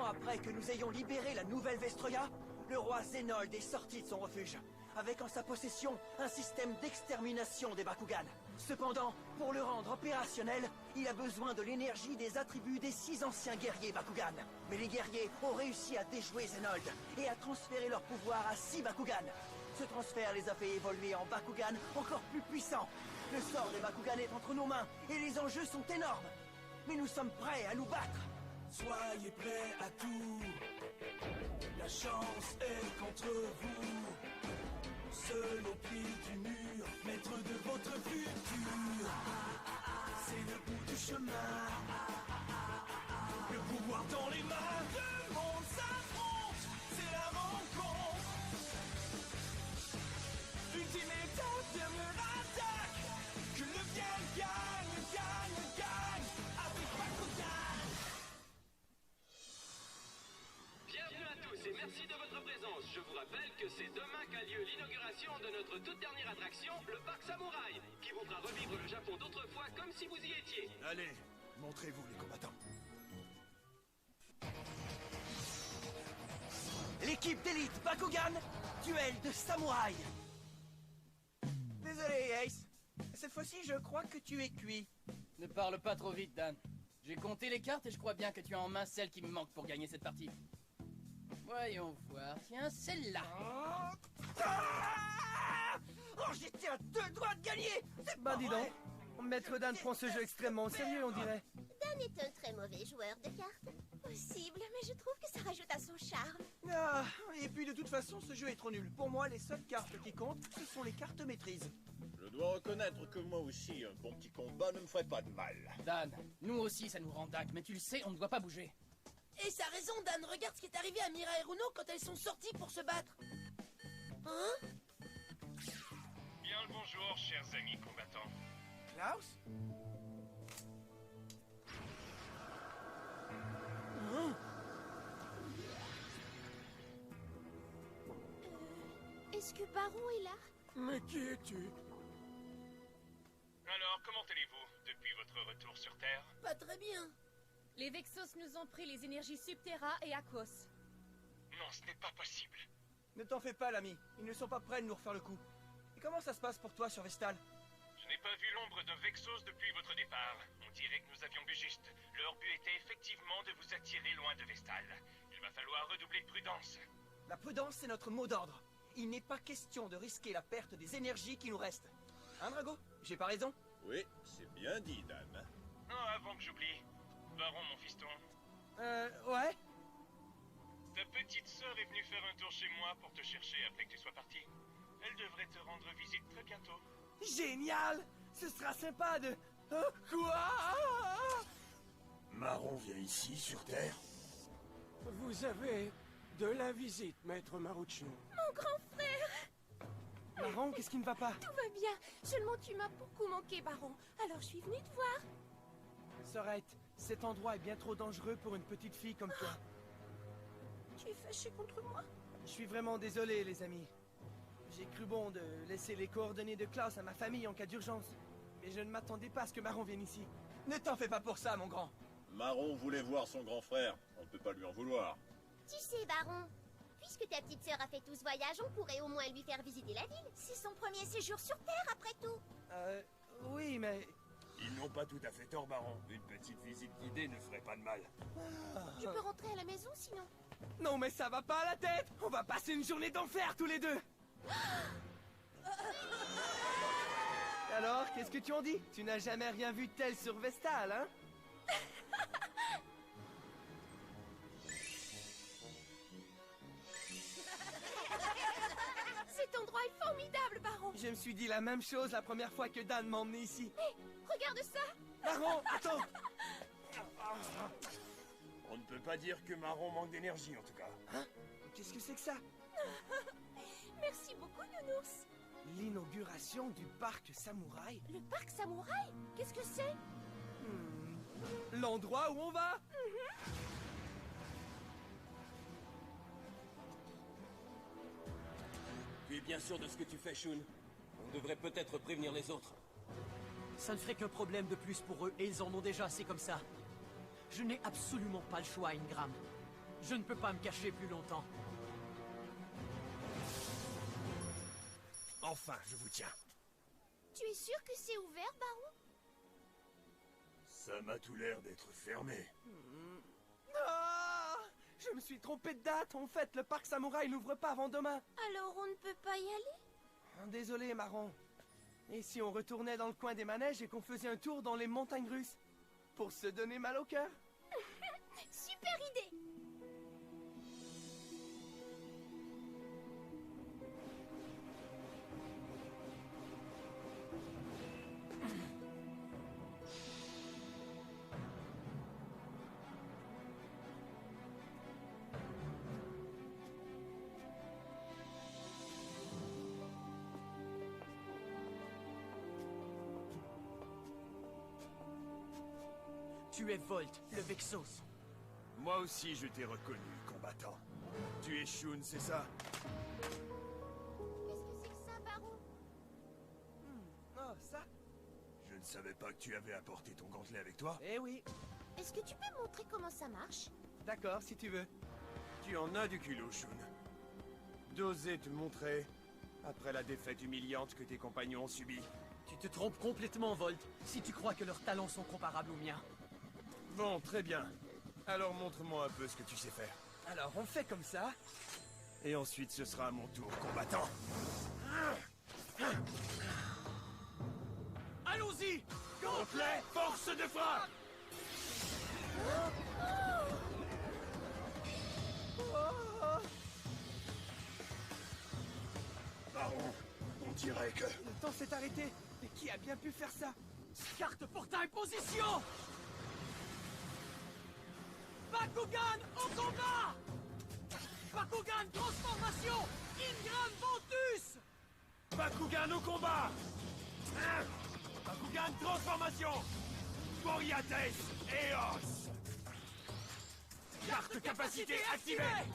temps après que nous ayons libéré la nouvelle Vestroya, le roi Zénold est sorti de son refuge, avec en sa possession un système d'extermination des Bakugan. Cependant, pour le rendre opérationnel, il a besoin de l'énergie des attributs des 6 anciens guerriers Bakugan. Mais les guerriers ont réussi à déjouer Zénold et à transférer leur pouvoir à 6 Bakugan. Ce transfert les a fait évoluer en Bakugan encore plus puissants. Le sort des Bakugan est entre nos mains et les enjeux sont énormes. Mais nous sommes prêts à nous battre. Soyez prêts à tout. La chance est contre vous. Seul au pied du mur, maître de votre futur. C'est le bout du chemin. Le pouvoir dans les mains. Le monde s'affronte. C'est la rencontre. Ultime étape, dernière attaque. Que le bien gagne, gagne, gagne. Avec Bakugan. Bienvenue à tous et merci de votre présence. Je vous rappelle que c'est demain qu'a lieu l'inauguration de notre toute dernière attraction, le Parc Samouraï, qui vous fera revivre le Japon d'autrefois comme si vous y étiez. Allez, montrez-vous les combattants. L'équipe d'élite Bakugan, duel de samouraï. Désolé, Ace. Cette fois-ci, je crois que tu es cuit. Ne parle pas trop vite, Dan. J'ai compté les cartes et je crois bien que tu as en main celle qui me manque pour gagner cette partie. Voyons voir. Tiens, celle-là. Oh, j'étais à 2 doigts de gagner. C'est Bah pas dis vrai. donc, Maître Dan prend ce jeu extrêmement au sérieux, on dirait. Dan est un très mauvais joueur de cartes. Possible, mais je trouve que ça rajoute à son charme. Ah, et puis de toute façon, ce jeu est trop nul. Pour moi, les seules cartes qui comptent, ce sont les cartes maîtrise. Je dois reconnaître que moi aussi, un bon petit combat ne me ferait pas de mal. Dan, nous aussi ça nous rend dingue, mais tu le sais, on ne doit pas bouger. Et ça a raison, Dan. Regarde ce qui est arrivé à Mira et Runo quand elles sont sorties pour se battre. Hein? Bien le bonjour, chers amis combattants. Klaus? Est-ce que Baron est là? Mais qui es-tu? Alors, comment allez-vous depuis votre retour sur Terre? Pas très bien. Les Vexos nous ont pris les énergies Subterra et Aquos. Non, ce n'est pas possible. Ne t'en fais pas, l'ami. Ils ne sont pas prêts de nous refaire le coup. Et comment ça se passe pour toi sur Vestal? Je n'ai pas vu l'ombre d'un Vexos depuis votre départ. On dirait que nous avions bu juste. Leur but était effectivement de vous attirer loin de Vestal. Il va falloir redoubler de prudence. La prudence, c'est notre mot d'ordre. Il n'est pas question de risquer la perte des énergies qui nous restent. Hein, Drago? J'ai pas raison? Oui, c'est bien dit, Dan. Oh, avant que j'oublie. Baron, mon fiston. Ouais. Ta petite sœur est venue faire un tour chez moi pour te chercher après que tu sois parti. Elle devrait te rendre visite très bientôt. Génial. Ce sera sympa de... Quoi? Marron vient ici, sur Terre. Vous avez de la visite, maître Maruccio. Mon grand frère! Marron, qu'est-ce qui ne va pas? Tout va bien. Seulement tu m'as beaucoup manqué, Baron. Alors je suis venue te voir. Sorette, cet endroit est bien trop dangereux pour une petite fille comme toi. Tu es fâché contre moi? Je suis vraiment désolé, les amis. J'ai cru bon de laisser les coordonnées de Klaus à ma famille en cas d'urgence. Mais je ne m'attendais pas à ce que Marron vienne ici. Ne t'en fais pas pour ça, mon grand. Marron voulait voir son grand frère. On ne peut pas lui en vouloir. Tu sais, Baron, puisque ta petite sœur a fait tout ce voyage, on pourrait au moins lui faire visiter la ville. C'est son premier séjour sur Terre, après tout. Oui, mais... Ils n'ont pas tout à fait tort, Baron. Une petite visite guidée ne ferait pas de mal. Je peux rentrer à la maison, sinon. Non, mais ça va pas à la tête. On va passer une journée d'enfer, tous les deux. Alors, qu'est-ce que tu en dis? Tu n'as jamais rien vu de tel sur Vestal, hein? Cet endroit est formidable, Baron. Je me suis dit la même chose la première fois que Dan m'a emmené ici. Hé, regarde ça. Baron, attends. On ne peut pas dire que Marron manque d'énergie, en tout cas. Hein? Qu'est-ce que c'est que ça? Merci beaucoup, Nounours. L'inauguration du parc samouraï? Le parc samouraï? Qu'est-ce que c'est? L'endroit où on va? Tu es bien sûr de ce que tu fais, Shun? On devrait peut-être prévenir les autres. Ça ne ferait qu'un problème de plus pour eux, et ils en ont déjà assez comme ça. Je n'ai absolument pas le choix, Ingram. Je ne peux pas me cacher plus longtemps. Enfin, je vous tiens. Tu es sûr que c'est ouvert, Baron? Ça m'a tout l'air d'être fermé. Ah! Je me suis trompé de date. En fait, le parc Samouraï n'ouvre pas avant demain. Alors on ne peut pas y aller? Désolé, Marron. Et si on retournait dans le coin des manèges et qu'on faisait un tour dans les montagnes russes? Pour se donner mal au cœur? Super idée! Tu es Volt, le Vexos. Moi aussi, je t'ai reconnu, combattant. Tu es Shun, c'est ça? Qu'est-ce que c'est que ça, Baron? Oh, ça? Je ne savais pas que tu avais apporté ton gantelet avec toi. Eh oui. Est-ce que tu peux montrer comment ça marche? D'accord, si tu veux. Tu en as du culot, Shun. D'oser te montrer après la défaite humiliante que tes compagnons ont subie. Tu te trompes complètement, Volt, si tu crois que leurs talents sont comparables aux miens. Bon, très bien. Alors montre-moi un peu ce que tu sais faire. Alors, on fait comme ça. Et ensuite, ce sera à mon tour, combattant. Allons-y! Gantelet, force de frappe! Baron, on dirait que... Le temps s'est arrêté. Mais qui a bien pu faire ça? Carte portail position! Bakugan au combat! Bakugan transformation! Ingram Ventus! Bakugan au combat! Bakugan transformation! Boreates Eos! Carte capacité activée!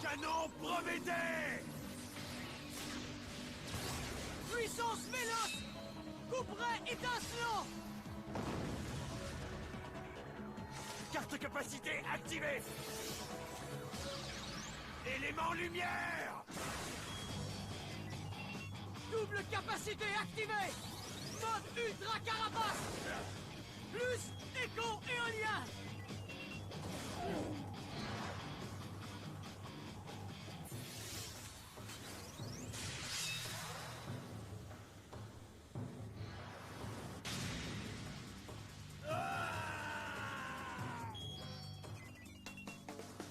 Canon Prométhée! Puissance véloce! Couperet étincelant! Carte capacité activée! Élément lumière! Double capacité activée! Mode ultra carapace! Plus écho éolien!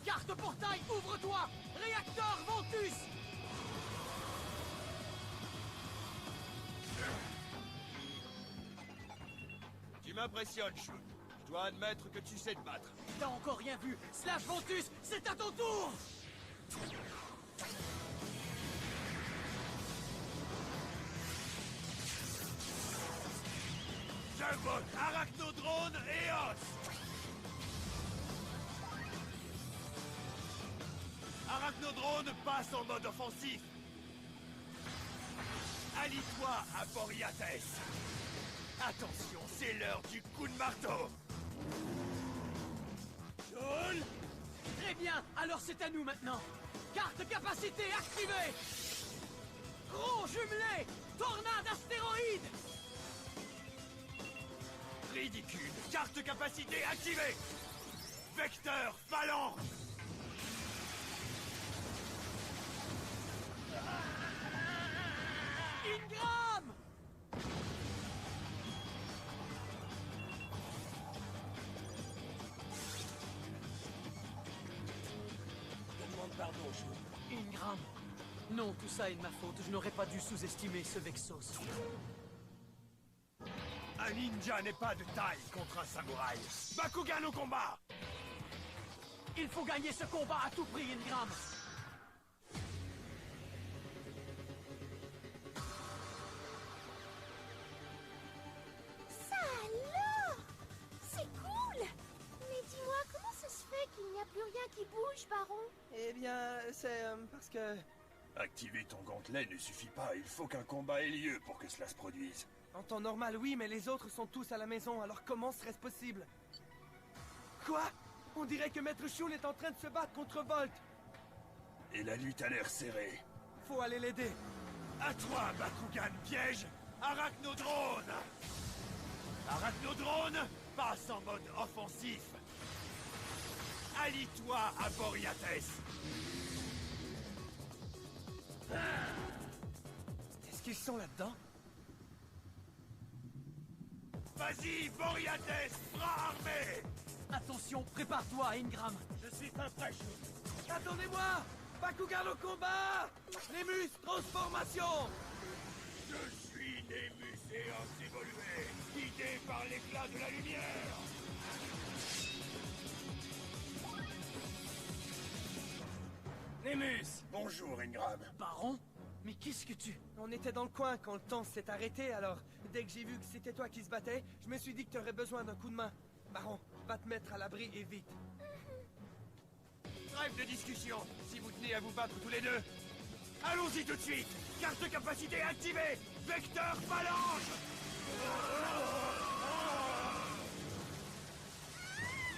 Carte portail, ouvre-toi! Réacteur Ventus! Tu m'impressionnes, Shun. Je dois admettre que tu sais te battre. T'as encore rien vu! Slash Ventus, c'est à ton tour! J'invoque Arachnodrone Eos! Arachnodrone passe en mode offensif. Allie-toi à Boreates. Attention, c'est l'heure du coup de marteau. Joel! Très bien, alors c'est à nous maintenant! Carte capacité activée! Gros jumelé! Tornade astéroïde! Ridicule. Carte capacité activée. Vecteur phalange. Ingram! Je demande pardon, Shun. Ingram! Non, tout ça est de ma faute. Je n'aurais pas dû sous-estimer ce Vexos. Un ninja n'est pas de taille contre un samouraï. Bakugan au combat! Il faut gagner ce combat à tout prix, Ingram! Ça alors! C'est cool! Mais dis-moi, comment ça se fait qu'il n'y a plus rien qui bouge, Baron? Eh bien, c'est parce que... Activer ton gantelet ne suffit pas. Il faut qu'un combat ait lieu pour que cela se produise. En temps normal, oui, mais les autres sont tous à la maison, alors comment serait-ce possible? Quoi? On dirait que Maître Shun est en train de se battre contre Volt. Et la lutte a l'air serrée. Faut aller l'aider. À toi, Bakugan piège. Arachnodrone. Arachnodrone passe en mode offensif. Allie-toi à Boreates. Est-ce qu'ils sont là-dedans? Vas-y, Boreates, bras armés. Attention, prépare-toi, Ingram. Je suis pas prêt, Shun. Attendez-moi! Bakugan au combat! Nemus, transformation! Je suis Nemus Eos évolué, guidé par l'éclat de la lumière. Nemus! Bonjour, Ingram. Baron? Mais qu'est-ce que tu... On était dans le coin quand le temps s'est arrêté, alors dès que j'ai vu que c'était toi qui se battais, je me suis dit que tu aurais besoin d'un coup de main. Baron, va te mettre à l'abri et vite. Trêve de discussion, si vous tenez à vous battre tous les deux. Allons-y tout de suite. Carte de capacité activée. Vecteur phalange.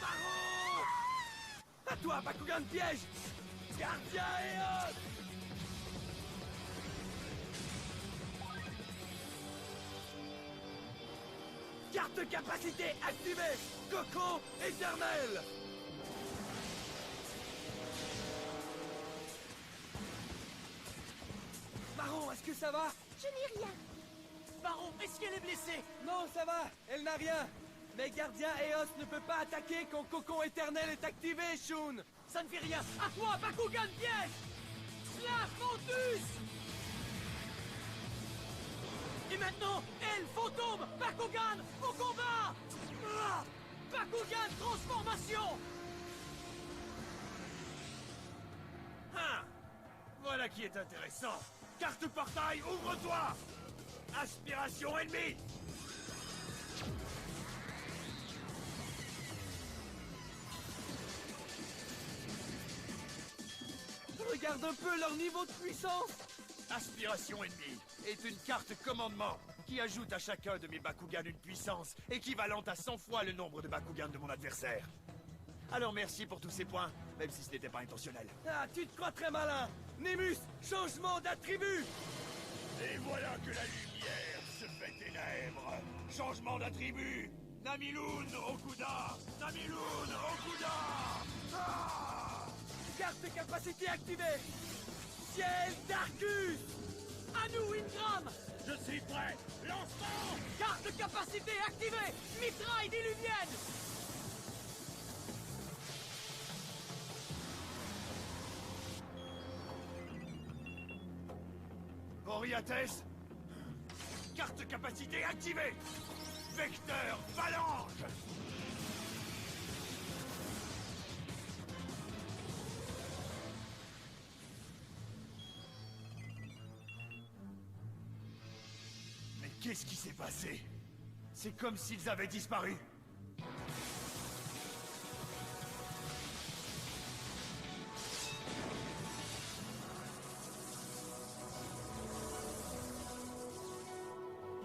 Baron! À toi, Bakugan piège! Gardien Eos! Carte de capacité activée! Coco éternel! Baron, est-ce que ça va? Je n'ai rien. Baron, est-ce qu'elle est blessée? Non, ça va, elle n'a rien. Mais Gardien Eos ne peut pas attaquer quand Cocon éternel est activé, Shun! Ça ne fait rien. À toi, Bakugan piège! Slap Mantus! Et maintenant, elle, fantôme, Bakugan, au combat! Ah! Bakugan transformation! Ah, voilà qui est intéressant. Carte portail, ouvre-toi. Aspiration ennemie. Regarde un peu leur niveau de puissance! Aspiration ennemie est une carte commandement qui ajoute à chacun de mes Bakugan une puissance équivalente à 100 fois le nombre de Bakugan de mon adversaire. Alors merci pour tous ces points, même si ce n'était pas intentionnel. Ah, tu te crois très malin! Nemus, changement d'attribut! Et voilà que la lumière se fait ténèbres. Changement d'attribut. Namiloun Okuda. Namiloun Okuda. Ah! Carte de capacité activée! Ciel d'Arcus! À nous, Ingram! Je suis prêt. Lancement. Carte de capacité activée! Mitraille diluvienne! Boreates. Carte de capacité activée. Vecteur phalange. Mais qu'est-ce qui s'est passé? C'est comme s'ils avaient disparu.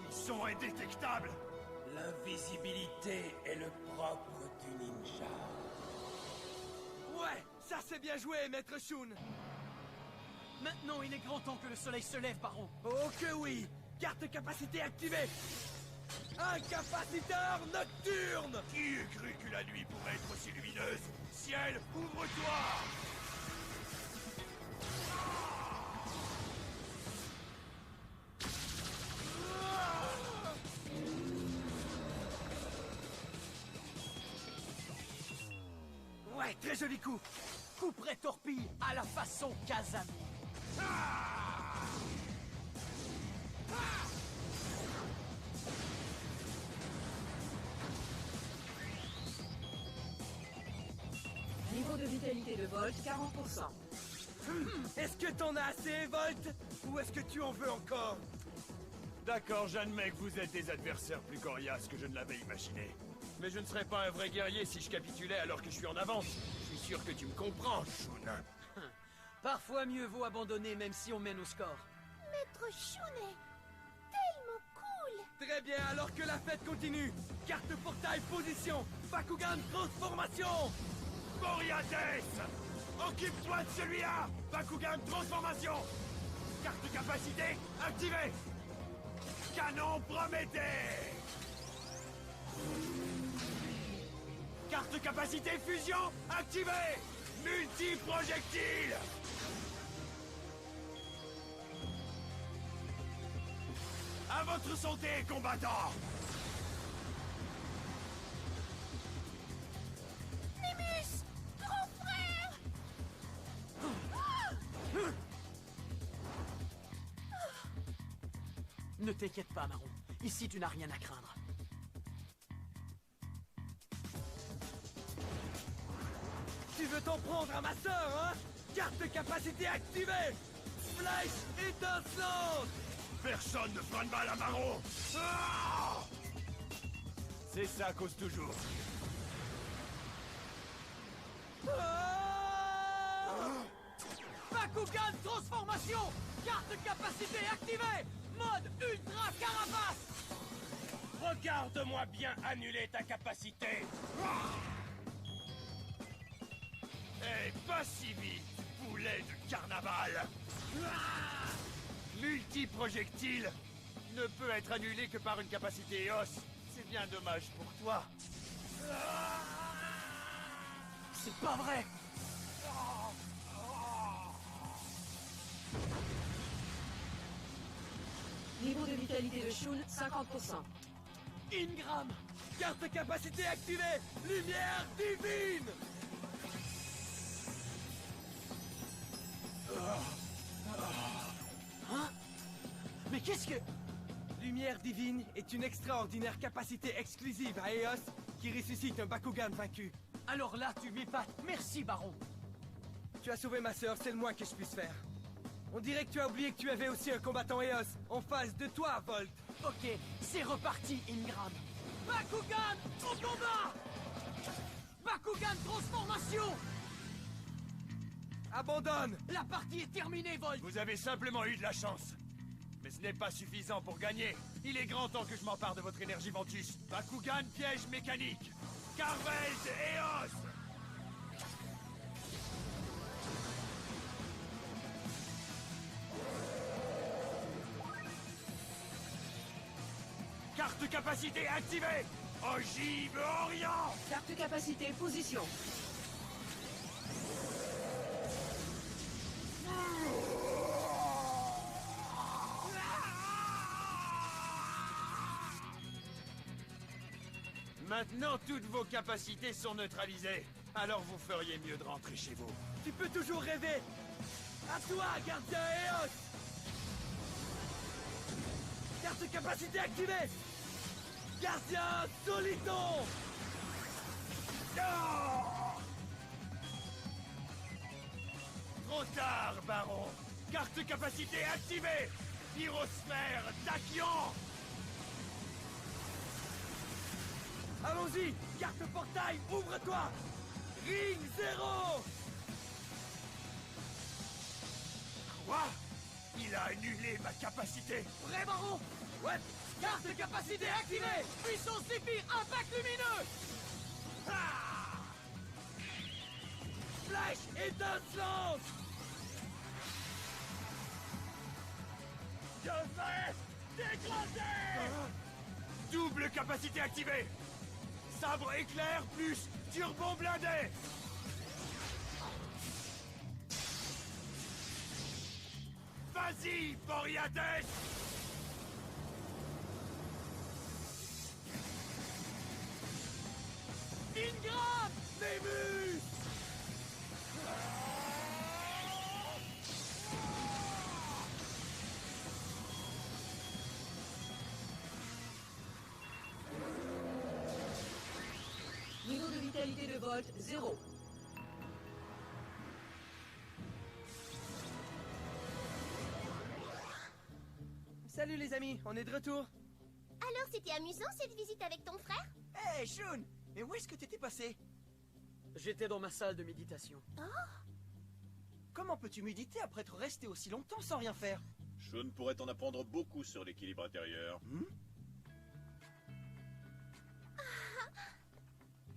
Ils sont indétectables. L'invisibilité est le propre du ninja. Ouais, ça c'est bien joué, Maître Shun! Maintenant, il est grand temps que le soleil se lève, Baron. Oh que oui! Carte de capacité activée! Un capaciteur nocturne! Qui eût cru que la nuit pourrait être aussi lumineuse? Ciel, ouvre-toi! Ouais, très joli coup! Coup près torpille à la façon Kazami. Niveau de vitalité de Volt, 40%. Est-ce que t'en as assez, Volt? Ou est-ce que tu en veux encore? D'accord, j'admets que vous êtes des adversaires plus coriaces que je ne l'avais imaginé. Mais je ne serais pas un vrai guerrier si je capitulais alors que je suis en avance. Je suis sûr que tu me comprends, Shun. Parfois, mieux vaut abandonner même si on mène au score. Maître Shun est tellement cool. Très bien, alors que la fête continue! Carte portail position! Bakugan transformation! Boreates! Occupe-toi de celui-là! Bakugan transformation! Carte capacité activée! Canon Prométhée! Carte capacité fusion activée! Multi-projectile! À votre santé, combattant! Némus! Grand frère! Ne t'inquiète pas, Marron. Ici, tu n'as rien à craindre. Tu veux t'en prendre à ma sœur, hein? Carte capacité activée! Flèche étincelante! Personne ne fera de mal à Marron! Ah! C'est ça cause toujours. Bakugan transformation! Carte capacité activée! Mode ultra carapace! Regarde-moi bien annuler ta capacité! Eh, pas si vite, boulet de carnaval! Multi-projectile ne peut être annulé que par une capacité EOS. C'est bien dommage pour toi. C'est pas vrai! Niveau de vitalité de Shun, 50%. Ingram! Carte capacité activée! Lumière divine! Hein? Mais qu'est-ce que... Lumière divine est une extraordinaire capacité exclusive à Eos qui ressuscite un Bakugan vaincu. Alors là, tu m'épates. Merci, Baron. Tu as sauvé ma sœur, c'est le moins que je puisse faire. On dirait que tu as oublié que tu avais aussi un combattant Eos en face de toi, Volt. Ok, c'est reparti, Ingram. Bakugan, au combat! Bakugan transformation! Abandonne! La partie est terminée, Volt! Vous avez simplement eu de la chance. Mais ce n'est pas suffisant pour gagner. Il est grand temps que je m'empare de votre énergie Ventus. Bakugan piège mécanique. Carvelt Eos! Carte capacité activée! Ogive Orient! Carte capacité position. Maintenant, toutes vos capacités sont neutralisées. Alors vous feriez mieux de rentrer chez vous. Tu peux toujours rêver! À toi, gardien Eos! Carte capacité activée! Gardien Soliton! Oh! Trop tard, Baron! Carte capacité activée! Pyrosphère Tachyon! Allons-y! Carte portail, ouvre-toi! Ring 0! Quoi? Il a annulé ma capacité! Vrai, Baron! Ouais! Carte capacité activée! Puissance Zéphyr, impact lumineux! Ah! Flèche étincelante! Je vais dégrader! Double capacité activée! Sabre éclair plus turbo blindé! Vas-y, Boreates! Ingram! Némus! Niveau de vitalité de Volt, 0. Salut les amis, on est de retour. Alors, c'était amusant cette visite avec ton frère? Hé, Shun! Mais où est-ce que t'étais passé? J'étais dans ma salle de méditation. Comment peux-tu méditer après être resté aussi longtemps sans rien faire? Shun pourrait en apprendre beaucoup sur l'équilibre intérieur.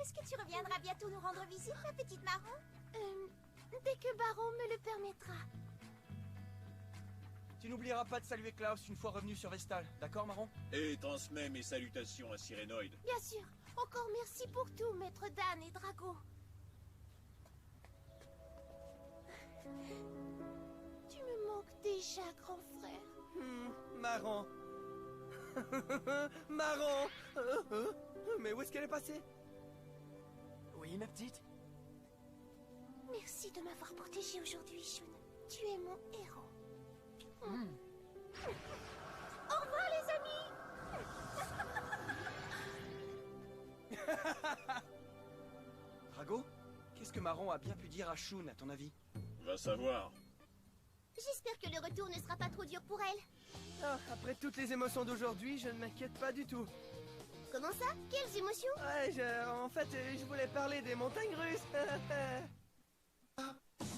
Est-ce que tu reviendras bientôt nous rendre visite, ma petite Marron? Dès que Baron me le permettra. Tu n'oublieras pas de saluer Klaus une fois revenu sur Vestal, d'accord, Marron? Et transmets mes salutations à Sirénoïde. Bien sûr. Encore merci pour tout, maître Dan et Drago. Tu me manques déjà, grand frère. Marron. Marron. Mais où est-ce qu'elle est passée? Oui, ma petite? Merci de m'avoir protégé aujourd'hui, Shun. Tu es mon héros. Au revoir, les amis. Drago, qu'est-ce que Marron a bien pu dire à Shun, à ton avis? Va savoir. J'espère que le retour ne sera pas trop dur pour elle. Ah, après toutes les émotions d'aujourd'hui, je ne m'inquiète pas du tout. Comment ça? Quelles émotions? Ouais, en fait, je voulais parler des montagnes russes.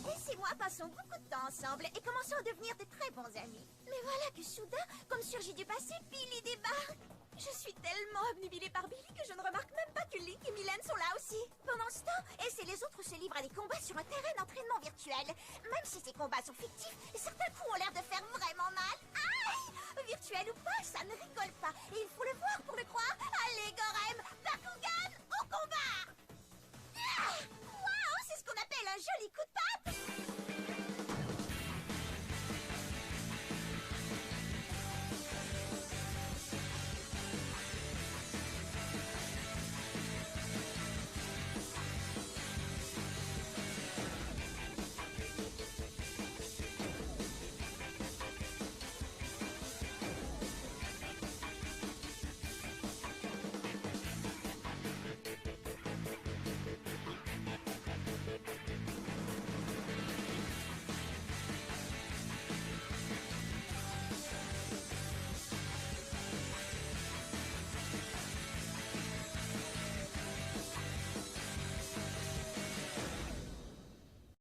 Laissez-moi passons beaucoup de temps ensemble et commençons à devenir de très bons amis. Mais voilà que soudain, comme surgit du passé, Billy débarque. Je suis tellement obnubilée par Billy que je ne remarque même pas que Link et Mylène sont là aussi. Pendant ce temps, Ace et les autres se livrent à des combats sur un terrain d'entraînement virtuel. Même si ces combats sont fictifs, certains coups ont l'air de faire vraiment mal. Aïe! Virtuel ou pas, ça ne rigole pas. Et il faut le voir pour le croire. Allez, Gorem, Bakugan, au combat!